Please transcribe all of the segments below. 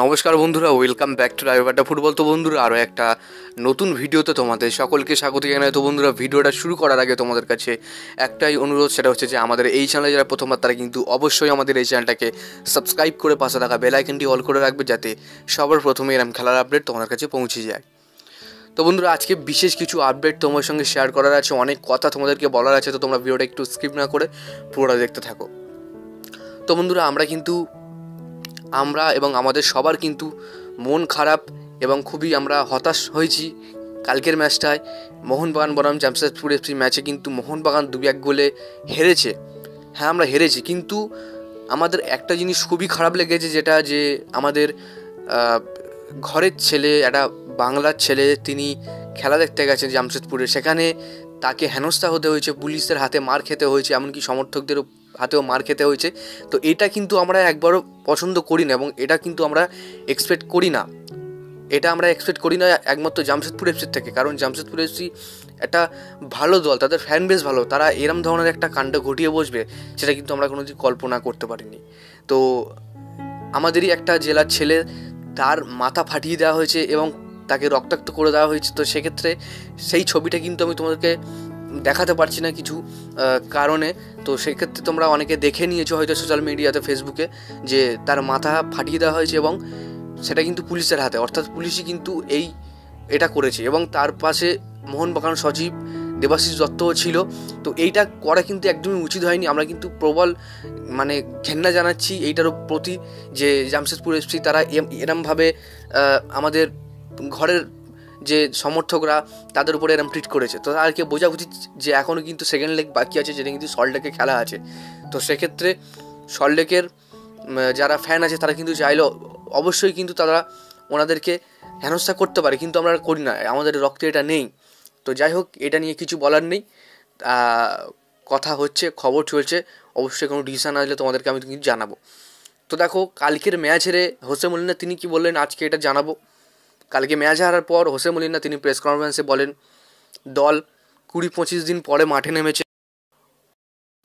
নমস্কার বন্ধুরা, welcome back to রায়বাড্ডা football. তো বন্ধুরা, আরও একটা নতুন ভিডিওতে তোমাদের সকলকে স্বাগত জানাই। তো বন্ধুরা, ভিডিওটা শুরু করার আগে তোমাদের কাছে একটাই অনুরোধ, সেটা হচ্ছে যে আমাদের এই চ্যানেলে যারা প্রথমবার তারা কিন্তু অবশ্যই আমাদের এই চ্যানেলটাকে সাবস্ক্রাইব করে পাশে থাকা বেল আইকনটি অল করে রাখবে, যাতে সবার প্রথমে এরকম খেলার আপডেট তোমাদের কাছে পৌঁছে যায়। তো বন্ধুরা, আজকে বিশেষ কিছু আপডেট তোমার সঙ্গে শেয়ার করার আছে, অনেক কথা তোমাদেরকে বলার আছে। তো তোমরা ভিডিওটা একটু স্কিপ না করে পুরোটা দেখতে থাকো। তো বন্ধুরা, আমরা এবং আমাদের সবার কিন্তু মন খারাপ এবং খুবই আমরা হতাশ হয়েছি কালকের ম্যাচটায়। মোহনবাগান বনাম জামশেদপুর এফসি ম্যাচে কিন্তু মোহনবাগান 2-1 গোলে হেরেছে। হ্যাঁ, আমরা হেরেছি, কিন্তু আমাদের একটা জিনিস খুবই খারাপ লেগেছে, যেটা যে আমাদের ঘরের ছেলে, একটা বাংলার ছেলে, তিনি খেলা দেখতে গেছেন জামশেদপুরে, সেখানে তাকে হেনস্থা হতে হয়েছে, পুলিশের হাতে মার খেতে হয়েছে, এমনকি সমর্থকদের হাতেও মার খেতে হয়েছে। তো এটা কিন্তু আমরা একবারও পছন্দ করি না এবং এটা কিন্তু আমরা এক্সপেক্ট করি না। একমাত্র জামশেদপুর এফসির থেকে, কারণ জামশেদপুর এফসি একটা ভালো দল, তাদের ফ্যান বেস ভালো, তারা এরম ধরনের একটা কাণ্ড ঘটিয়ে বসবে সেটা কিন্তু আমরা কোনোদিন কল্পনা করতে পারিনি। তো আমাদেরই একটা জেলার ছেলে, তার মাথা ফাটিয়ে দেওয়া হয়েছে এবং তাকে রক্তাক্ত করে দেওয়া হয়েছে। তো সেক্ষেত্রে সেই ছবিটা কিন্তু আমি তোমাদেরকে দেখাতে পারছি না কিছু কারণে। তো সেক্ষেত্রে তোমরা অনেকে দেখে নিয়েছো হয়তো সোশ্যাল মিডিয়াতে, ফেসবুকে, যে তার মাথা ফাটিয়ে দেওয়া হয়েছে এবং সেটা কিন্তু পুলিশের হাতে, অর্থাৎ পুলিশই কিন্তু এটা করেছে। এবং তার পাশে মোহনবাগান সচিব দেবাশিস দত্তও ছিল। তো এইটা করা কিন্তু একদমই উচিত হয়নি। আমরা কিন্তু প্রবল ঘেন্না জানাচ্ছি এইটার প্রতি, যে জামশেদপুর এফসি তারা এরমভাবে আমাদের ঘরের যে সমর্থকরা তাদের উপরে এরম ট্রিট করেছে। তো তাদেরকে বোঝা উচিত যে এখনও কিন্তু সেকেন্ড লেগ বাকি আছে, যেটা কিন্তু সল্টলেকে খেলা আছে। তো সেক্ষেত্রে সল্টলেকের যারা ফ্যান আছে তারা কিন্তু চাইলেও অবশ্যই কিন্তু তারা ওনাদেরকে হেনস্থা করতে পারে, কিন্তু আমরা করি না, আমাদের রক্তে এটা নেই। তো যাই হোক, এটা নিয়ে কিছু বলার নেই। কথা হচ্ছে, খবর চলছে, অবশ্যই কোনো ডিসিশন আসলে তোমাদেরকে আমি কিন্তু জানাবো। তো দেখো, কালকের ম্যাচ হেরে হোসে মলিনা তিনি কি বললেন আজকে এটা জানাবো। কালকে ম্যাচ হারার পর হোসে মলিনা তিনি প্রেস কনফারেন্সে বলেন, দল 20-25 দিন পরে মাঠে নেমেছে,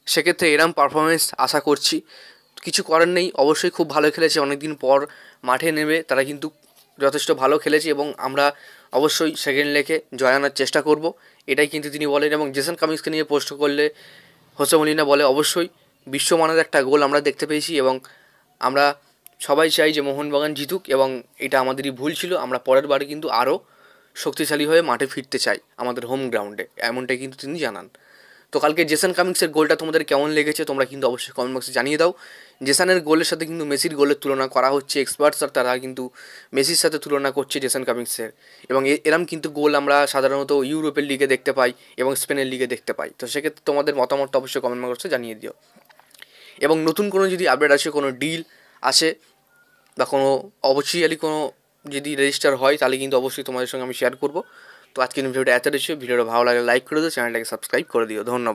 সেক্ষেত্রে এরম পারফরমেন্স আশা করছি। কিছু করার নেই, অবশ্যই খুব ভালো খেলেছে, অনেক দিন পর মাঠে নেমে তারা কিন্তু যথেষ্ট ভালো খেলেছে এবং আমরা অবশ্যই সেকেন্ড লেগে জয় আনার চেষ্টা করব, এটাই কিন্তু তিনি বলেন। এবং জেসন কামিন্সকে নিয়ে পোস্ট করলে হোসে মলিনা বলে, অবশ্যই বিশ্বমানের একটা গোল আমরা দেখতে পেয়েছি এবং আমরা সবাই চাই যে মোহনবাগান জিতুক এবং এটা আমাদেরই ভুল ছিল, আমরা পরের বারে কিন্তু আরও শক্তিশালী হয়ে মাঠে ফিরতে চাই আমাদের হোম গ্রাউন্ডে, এমনটাই কিন্তু তিনি জানান। তো কালকে জেসন কামিন্সের গোলটা তোমাদের কেমন লেগেছে তোমরা কিন্তু অবশ্যই কমেন্ট বক্সে জানিয়ে দাও। জেসনের গোলের সাথে কিন্তু মেসির গোলের তুলনা করা হচ্ছে, এক্সপার্টস আর তারা কিন্তু মেসির সাথে তুলনা করছে জেসন কামিন্সের। এবং এরম কিন্তু গোল আমরা সাধারণত ইউরোপের লিগে দেখতে পাই এবং স্পেনের লিগে দেখতে পাই। তো সেক্ষেত্রে তোমাদের মতামতটা অবশ্যই কমেন্ট বক্সে জানিয়ে দিও। এবং নতুন কোনো যদি আপডেট আসে, কোনো ডিল আসে বা কোনো অফিসিয়ালি কোনো যদি রেজিস্টার হয়, তাহলে কিন্তু অবশ্যই তোমাদের সঙ্গে আমি শেয়ার করবো। তো আজকের ভিডিওটা এত বেশি, ভিডিওটা ভালো লাগে লাইক করে দিও, চ্যানেলটাকে সাবস্ক্রাইব করে দিও। ধন্যবাদ।